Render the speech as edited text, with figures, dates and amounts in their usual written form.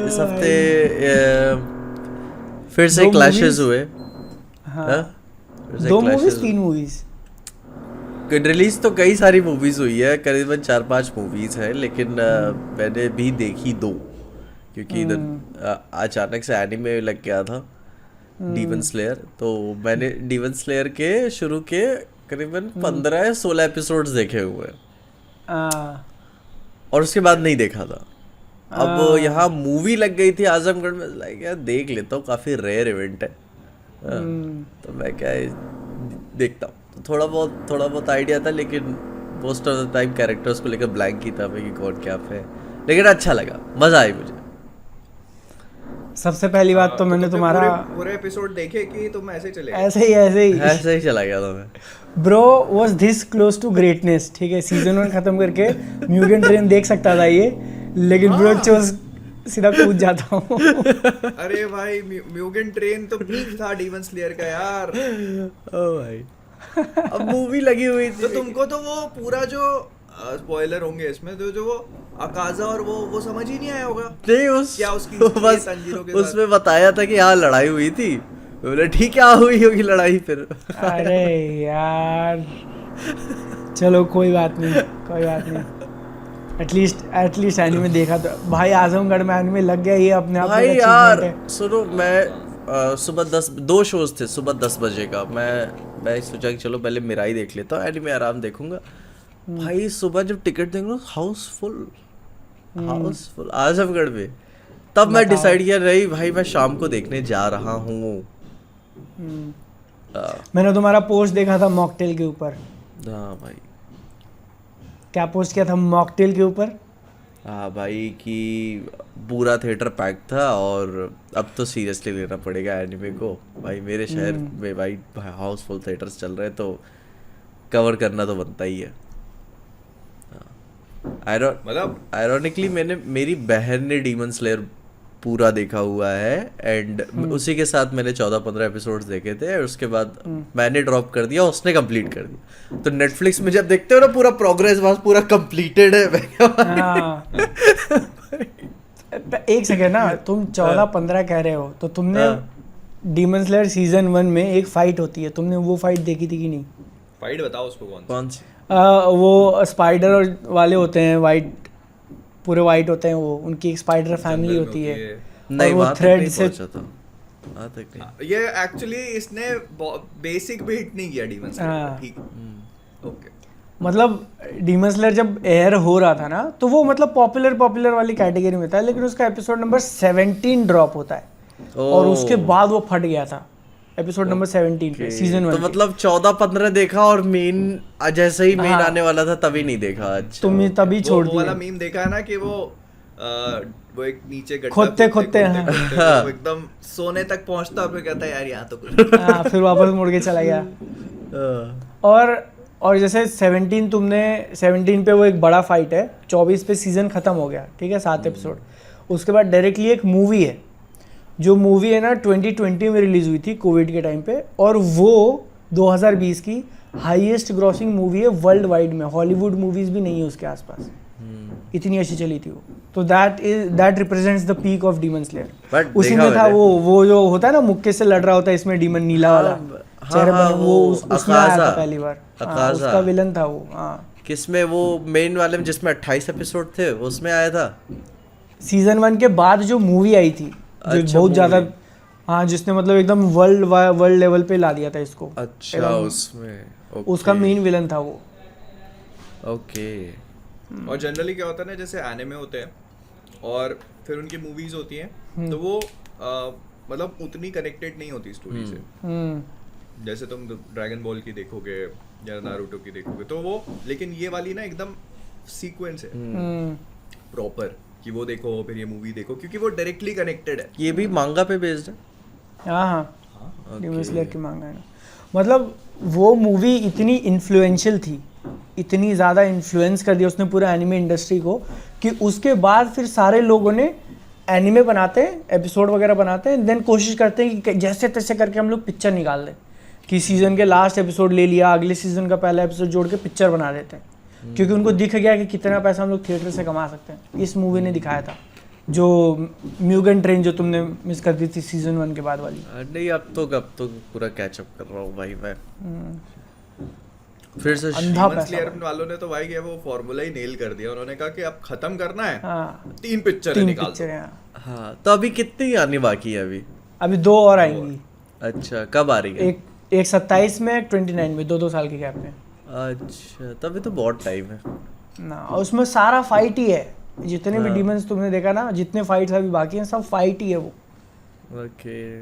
इस हफ्ते फिर से क्लैशेस हुए। हाँ, फिर से 2 मूवीज क्लैशेस 3 मूवीज। रिलीज तो कई सारी मूवीज हुई है, करीबन 4-5 मूवीज है, लेकिन मैंने भी देखी 2, क्योंकि इधर अचानक से एनीमे लग गया था डीमन स्लेयर। तो मैंने डीमन स्लेयर के शुरू के करीबन 15 या 16 एपिसोड्स देखे हुए हैं, और उसके बाद नहीं देखा था। अब यहाँ मूवी लग गई थी आजमगढ़ में, लाइक यार देख लेता हूँ, काफ़ी रेयर इवेंट है। तो मैं क्या देखता हूँ, तो थोड़ा बहुत आइडिया था, लेकिन most of the time characters को लेकर ब्लैंक ही था मैं कि कौन क्या है, लेकिन अच्छा लगा, मज़ा आई मुझे। सबसे पहली बात तो मैंने तुम्हारा पूरे एपिसोड देखे कि तुम ऐसे चले गए? ऐसे ही चला गया था मैं। Bro was this close to greatness, ठीक है। सीजन 1 खत्म करके म्यूटेंट ट्रेन देख सकता था ये, लेकिन ब्रो चोज सीधा कूद जाता हूँ। अरे भाई म्यूगन ट्रेन तो पीक था डीमन स्लेयर का यार। ओ भाई, अब मूवी लगी हुई थी तो तुमको तो वो पूरा जो स्पॉइलर होंगे इसमें, तो जो वो अकाजा और वो समझ ही नहीं आया होगा। नहीं, बस उसमें बताया था कि यहाँ लड़ाई हुई थी, बोले ठीक है हुई होगी लड़ाई फिर। अरे यार चलो कोई बात नहीं। एटलीस्ट एनिमे देखा तो भाई, आजमगढ़ में एनिमे लग गया, ये अपने आप में भाई achievement यार है। सुनो, मैं सुबह 2 शोज थे सुबह 10 बजे का, मैं सोचा कि चलो पहले मेरा ही देख लेता हूँ, एनिमे आराम देखूंगा। भाई सुबह जब टिकट देख लो हाउसफुल आजमगढ़ में, तब मैं डिसाइड किया नहीं भाई मैं शाम को देखने जा रहा हूँ। मैंने तुम्हारा पोस्ट देखा था मॉकटेल के ऊपर। हाँ भाई, क्या पोस्ट किया था मॉकटेल के ऊपर? हाँ भाई कि पूरा थिएटर पैक था, और अब तो सीरियसली लेना पड़ेगा एनिमे को भाई। मेरे शहर में भाई हाउसफुल थिएटर्स चल रहे हैं, तो कवर करना तो बनता ही है। मतलब आयरॉनिकली मेरी बहन ने डीमन स्लेयर पूरा देखा हुआ है, एंड उसी के साथ मैंने 14-15 एपिसोड्स देखे थे, और उसके बाद मैंने ड्रॉप कर दिया, उसने कंप्लीट कर दिया। तो नेटफ्लिक्स में जब देखते हो ना पूरा प्रोग्रेस बस पूरा कंप्लीटेड है। एक सेकेंड ना, तुम 14-15 कह रहे हो, तो तुमने डीमन स्लेयर सीजन 1 में एक फाइट होती है, तुमने वो फाइट देखी थी कि नहीं? फाइट बताओ उसको, कौन सी? वो स्पाइडर और वाले होते हैं, वाइट, पूरे वाइट होते हैं वो, उनकी एक स्पाइडर फैमिली होती है, नहीं वो थ्रेड से ये एक्चुअली इसने बेसिक भी हिट नहीं किया डीमन स्लेयर। ठीक, ओके। मतलब डीमन स्लेयर जब एयर हो रहा था ना, तो वो मतलब पॉपुलर वाली कैटेगरी में था, लेकिन उसका एपिसोड नंबर 17 ड्रॉप होता है, और उसके बाद वो फट गया था एपिसोड नंबर 17 पे सीजन 1। तो मतलब 14-15 देखा, और मेन जैसे ही मेन आने वाला था तभी नहीं देखा। अच्छा, तुमने तभी छोड़ दिया। वो वाला मीम देखा है ना कि वो एक नीचे गड्ढा खोदते हैं, वो एकदम सोने तक पहुंचता, फिर कहता है यार यहाँ तो कुछ फिर वापस मुड़ के चला गया। और जैसे 17 पे वो एक बड़ा फाइट है, 24 पे सीजन खत्म हो गया, ठीक है, 7 एपिसोड। उसके बाद डायरेक्टली एक मूवी है, जो मूवी है ना 2020 में रिलीज हुई थी कोविड के टाइम पे, और वो 2020 की हाईएस्ट ग्रॉसिंग मूवी है वर्ल्ड वाइड में, हॉलीवुड मूवीज भी नहीं है उसके आसपास, इतनी अच्छी चली थी वो। तो that represents the peak of demon slayer. उसी में था वो जो होता है ना मुक्के से लड़ रहा होता है, इसमें डीमन नीला वाला चेहरे पर, वो उसमें आया था पहली बार, उसका विलन था वो। किसमें? वो मेन वाले में जिसमें 28 एपिसोड थे, उसमें आया था। सीजन 1 के बाद जो मूवी आई थी, जो बहुत ज्यादा, हाँ, जिसने मतलब एकदम वर्ल्ड लेवल पे ला दिया था इसको। अच्छा, उसमें उसका मेन विलन था वो। ओके। और जनरली क्या होता है ना, जैसे एनिमे होते हैं और फिर उनकी मूवीज होती हैं, तो वो मतलब उतनी कनेक्टेड नहीं होती स्टोरी से। जैसे तुम ड्रैगन बॉल की देखोगे या नारुतो की देखोगे, तो वो, लेकिन ये वाली ना एकदम सीक्वेंस है प्रॉपर, कि वो देखो फिर ये मूवी देखो, क्योंकि वो डायरेक्टली कनेक्टेड है। ये भी मांगा पे बेस्ड है? हाँ, डीमन स्लेयर की मांगा है ना। मतलब वो मूवी इतनी इन्फ्लुएंशियल थी, इतनी ज़्यादा इन्फ्लुएंस कर दिया उसने पूरे एनिमे इंडस्ट्री को, कि उसके बाद फिर सारे लोगों ने एनिमे बनाते हैं, एपिसोड वगैरह बनाते हैं, देन कोशिश करते हैं कि जैसे तैसे करके हम लोग पिक्चर निकाल दें, कि सीज़न के लास्ट एपिसोड ले लिया, अगले सीज़न का पहला एपिसोड जोड़ के पिक्चर बना देते हैं, क्योंकि उनको दिख गया कि कितना पैसा हम लोग थिएटर से कमा सकते हैं। इस मूवी ने दिखाया था जो म्यूगन ट्रेन जो तुमने मिस कर दी थी सीजन 1 के बाद वाली। नहीं अब तो पूरा कैचअप कर रहा हूँ भाई मैं। फिर से अंधा Demon पैसा Slayer वालों ने तो भाई क्या वो फॉर्मूला ही नेल कर दिया। उन्होंने कहा कि अब खत्म करना है, हाँ 3 पिक्चर 3 निकाल पिक्चर दो। हैं। हाँ तो अभी कितनी आनी बाकी है अभी? अभी 2 और आएंगी, अच्छा कब आ रही है? एक 27 में, एक 29 में, 2 साल के गैप में। अच्छा तभी तो बहुत टाइम है ना, और उसमें सारा फाइट ही है, जितने भी हाँ। डीमंस तुमने देखा ना, जितने फाइट्स अभी बाकी हैं सब फाइट ही है वो। ओके।